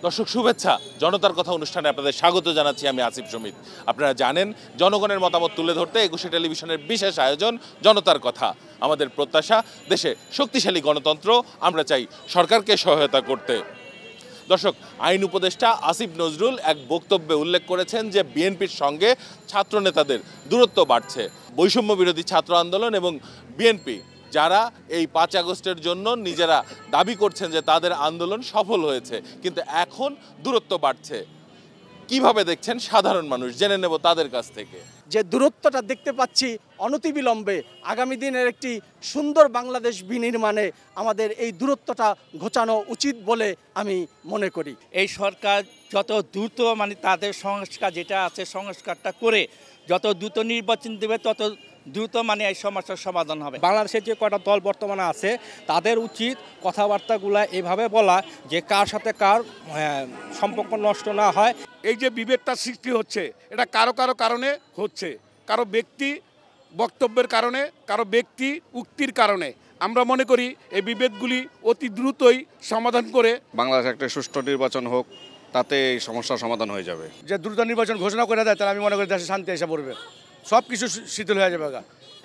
দর্শক শুভেচ্ছা, জনতার কথা অনুষ্ঠানে আপনাদের স্বাগত জানাচ্ছি। আমি আসিফ সুমিত। আপনারা জানেন, জনগণের মতামত তুলে ধরতে একুশে টেলিভিশনের বিশেষ আয়োজন জনতার কথা। আমাদের প্রত্যাশা, দেশে শক্তিশালী গণতন্ত্র, আমরা চাই সরকারকে সহায়তা করতে। দর্শক, আইন উপদেষ্টা আসিফ নজরুল এক বক্তব্যে উল্লেখ করেছেন যে বিএনপির সঙ্গে ছাত্র নেতাদের দূরত্ব বাড়ছে। বৈষম্য বিরোধী ছাত্র আন্দোলন এবং বিএনপি যারা এই 5 আগস্টের জন্য নিজেরা দাবি করছেন যে তাদের আন্দোলন সফল হয়েছে, কিন্তু এখন দূরত্ব বাড়ছে। কিভাবে দেখছেন সাধারণ মানুষ, জেনে নেব তাদের কাছ থেকে। যে দূরত্বটা দেখতে পাচ্ছি, অনতিবিলম্বে আগামী দিনের একটি সুন্দর বাংলাদেশ বিনির্মাণে আমাদের এই দূরত্বটা ঘোচানো উচিত বলে আমি মনে করি। এই সরকার যত দ্রুত তাদের সংস্কার যেটা আছে সংস্কারটা করে যত দ্রুত নির্বাচন দেবে তত দ্রুত এই সমস্যার সমাধান হবে। বাংলাদেশের যে কয়টা দল বর্তমানে আছে তাদের উচিত কথাবার্তাগুলো এভাবে বলা যে কার সাথে কার সম্পর্ক নষ্ট না হয়। এই যে বিভেদটা সৃষ্টি হচ্ছে, এটা কারো কারো কারণে হচ্ছে, কারো ব্যক্তি বক্তব্যের কারণে, কারো ব্যক্তি উক্তির কারণে। আমরা মনে করি এই বিভেদগুলি অতি দ্রুতই সমাধান করে বাংলাদেশে একটা সুষ্ঠু নির্বাচন হোক, তাতে এই সমস্যার সমাধান হয়ে যাবে। যে দ্রুত নির্বাচন ঘোষণা করে দেয়, তাহলে আমি মনে করি দেশে শান্তি এসে পড়বে, সব কিছু শিথিল হয়ে যাবে।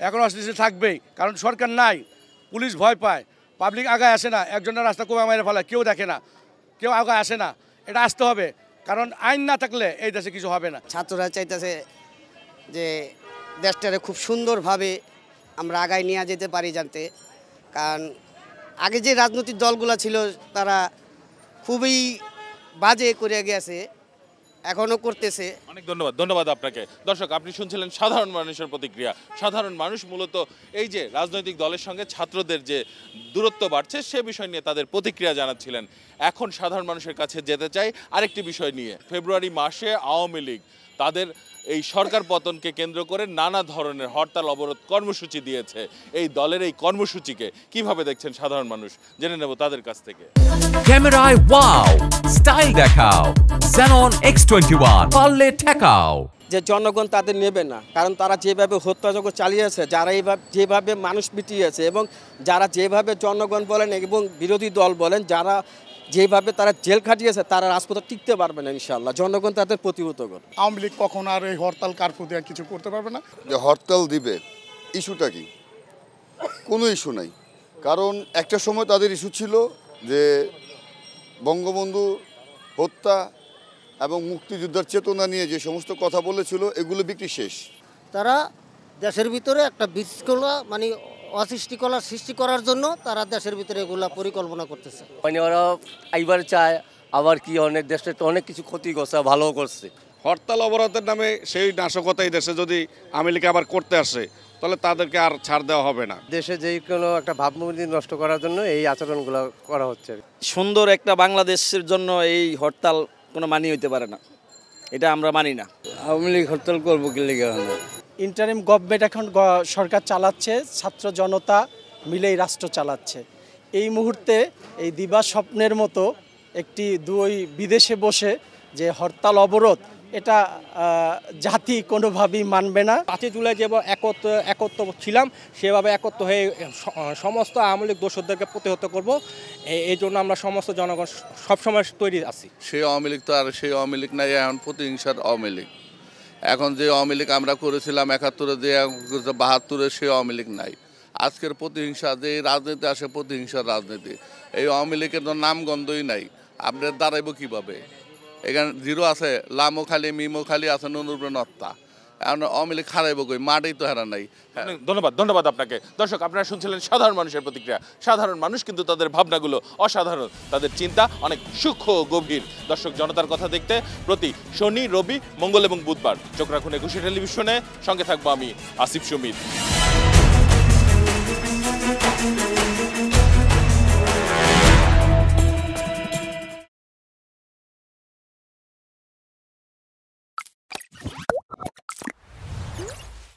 এখন অস্থিতিশীল থাকবেই, কারণ সরকার নাই, পুলিশ ভয় পায়, পাবলিক আগায় আসে না, একজনের রাস্তা কোমা মেরে ফেলা, কেউ দেখে না, কেউ আগায় আসে না। এটা আসতে হবে, কারণ আইন না থাকলে এই দেশে কিছু হবে না। ছাত্ররা চাইতেছে যে দেশটারে খুব সুন্দরভাবে আমরা আগায় নিয়ে যেতে পারি জানতে, কারণ আগে যে রাজনৈতিক দলগুলো ছিল তারা খুবই বাজে করে গেছে, এখনও করতেছে। অনেক ধন্যবাদ আপনাকে। দর্শক, আপনি শুনছিলেন সাধারণ মানুষের প্রতিক্রিয়া। সাধারণ মানুষ মূলত এই যে রাজনৈতিক দলের সঙ্গে ছাত্রদের যে দূরত্ব বাড়ছে সে বিষয় নিয়ে তাদের প্রতিক্রিয়া জানাচ্ছিলেন। এখন সাধারণ মানুষের কাছে যেতে চাই আরেকটি বিষয় নিয়ে। ফেব্রুয়ারি মাসে আওয়ামী লীগ তাদের এই সরকার পতনকে কেন্দ্র করে নানা ধরনের হরতাল অবরোধ কর্মসূচি দিয়েছে। এই দলের এই কর্মসূচিকে কিভাবে দেখছেন সাধারণ মানুষ, জেনে নেব তাদের কাছ থেকে। ক্যামেরায় ওয়াও, স্টাইল দেখাও, Xenon X21 পারলে ঠেকাও। যে জনগণ তাদের নেবে না, কারণ তারা যেভাবে হত্যাযজ্ঞ চালিয়েছে, যারা যেভাবে মানুষ পিটিয়েছে এবং যারা যেভাবে জনগণ বলেন এবং বিরোধী দল বলেন, যারা যেভাবে তারা জেল খাটিয়েছে, তারা রাজপথে টিকতে পারবে না। ইনশাআল্লাহ জনগণ তাদের প্রতিহত করবে। আওয়ামী লীগ কখন আর এই হরতাল কারফিউ দিয়ে কিছু করতে পারবে না। যে হরতাল দিবে, ইস্যুটা কি? কোনো ইস্যু নাই, কারণ একটা সময় তাদের ইস্যু ছিল যে বঙ্গবন্ধু হত্যা এবং মুক্তিযুদ্ধের চেতনা নিয়ে যে সমস্ত কথা বলেছিল এগুলো বিক্রি শেষ। তারা দেশের ভিতরে একটা বিশৃঙ্খলা অসৃষ্টিকলা সৃষ্টি করার জন্য তারা দেশের ভিতরে এগুলা পরিকল্পনা করতেছে। ওরা আইবার চায়, আবার কি অনেক দেশে তো অনেক কিছু ক্ষতি করছে, ভালো করছে। হরতাল অবরোধের নামে সেই নাশকতা এই দেশে যদি আওয়ামী লীগ আবার করতে আসে, তাহলে তাদেরকে আর ছাড় দেওয়া হবে না। দেশে যে কোনো একটা ভাবমূর্তি নষ্ট করার জন্য এই আচরণগুলো করা হচ্ছে। সুন্দর একটা বাংলাদেশের জন্য এই হরতাল কোনো মানি হইতে পারে না, এটা আমরা মানি না। আওয়ামী লীগ হরতাল করবো কি লেগে? ইন্টারিম গভর্নমেন্ট এখন সরকার চালাচ্ছে, ছাত্র জনতা মিলেই রাষ্ট্র চালাচ্ছে। এই মুহূর্তে এই দিবা স্বপ্নের মতো একটি দুই বিদেশে বসে যে হরতাল অবরোধ, এটা জাতি কোনোভাবেই মানবে না। 5 জুলাই যে একত্র ছিলাম, সেভাবে একত্র হয়ে সমস্ত আওয়ামী লীগ দোষরদেরকে প্রতিহত করবো। এই জন্য আমরা সমস্ত জনগণ সবসময় তৈরি আছি। সেই আওয়ামী লীগ তো আর সেই আওয়ামী লীগ নাই, এখন প্রতিহিংসার আওয়ামী লীগ। এখন যে আওয়ামী লীগ আমরা করেছিলাম 71-এ, যে 72-এ, সেই আওয়ামী লীগ নাই। আজকের প্রতিহিংসা যে রাজনীতি আসে, প্রতিহিংসার রাজনীতি। এই আওয়ামী লীগের তো নামগন্ধই নাই, আপনার দাঁড়াইব কীভাবে? এখানে জিরো আছে, লামো খালি মিমো খালি আছে, নুরুবে নত্তা। এখন আওয়ামী লীগ হারাইব কই? মাঠেই তো হারা নাই। ধন্যবাদ আপনাকে। দর্শক, আপনারা শুনছিলেন সাধারণ মানুষের প্রতিক্রিয়া। সাধারণ মানুষ কিন্তু তাদের ভাবনাগুলো অসাধারণ, তাদের চিন্তা অনেক সূক্ষ্ম ও গভীর। দর্শক, জনতার কথা দেখতে প্রতি শনি, রবি, মঙ্গল এবং বুধবার চোখ রাখুন একুশে টেলিভিশনে। সঙ্গে থাকবো আমি আসিফ সুমিত।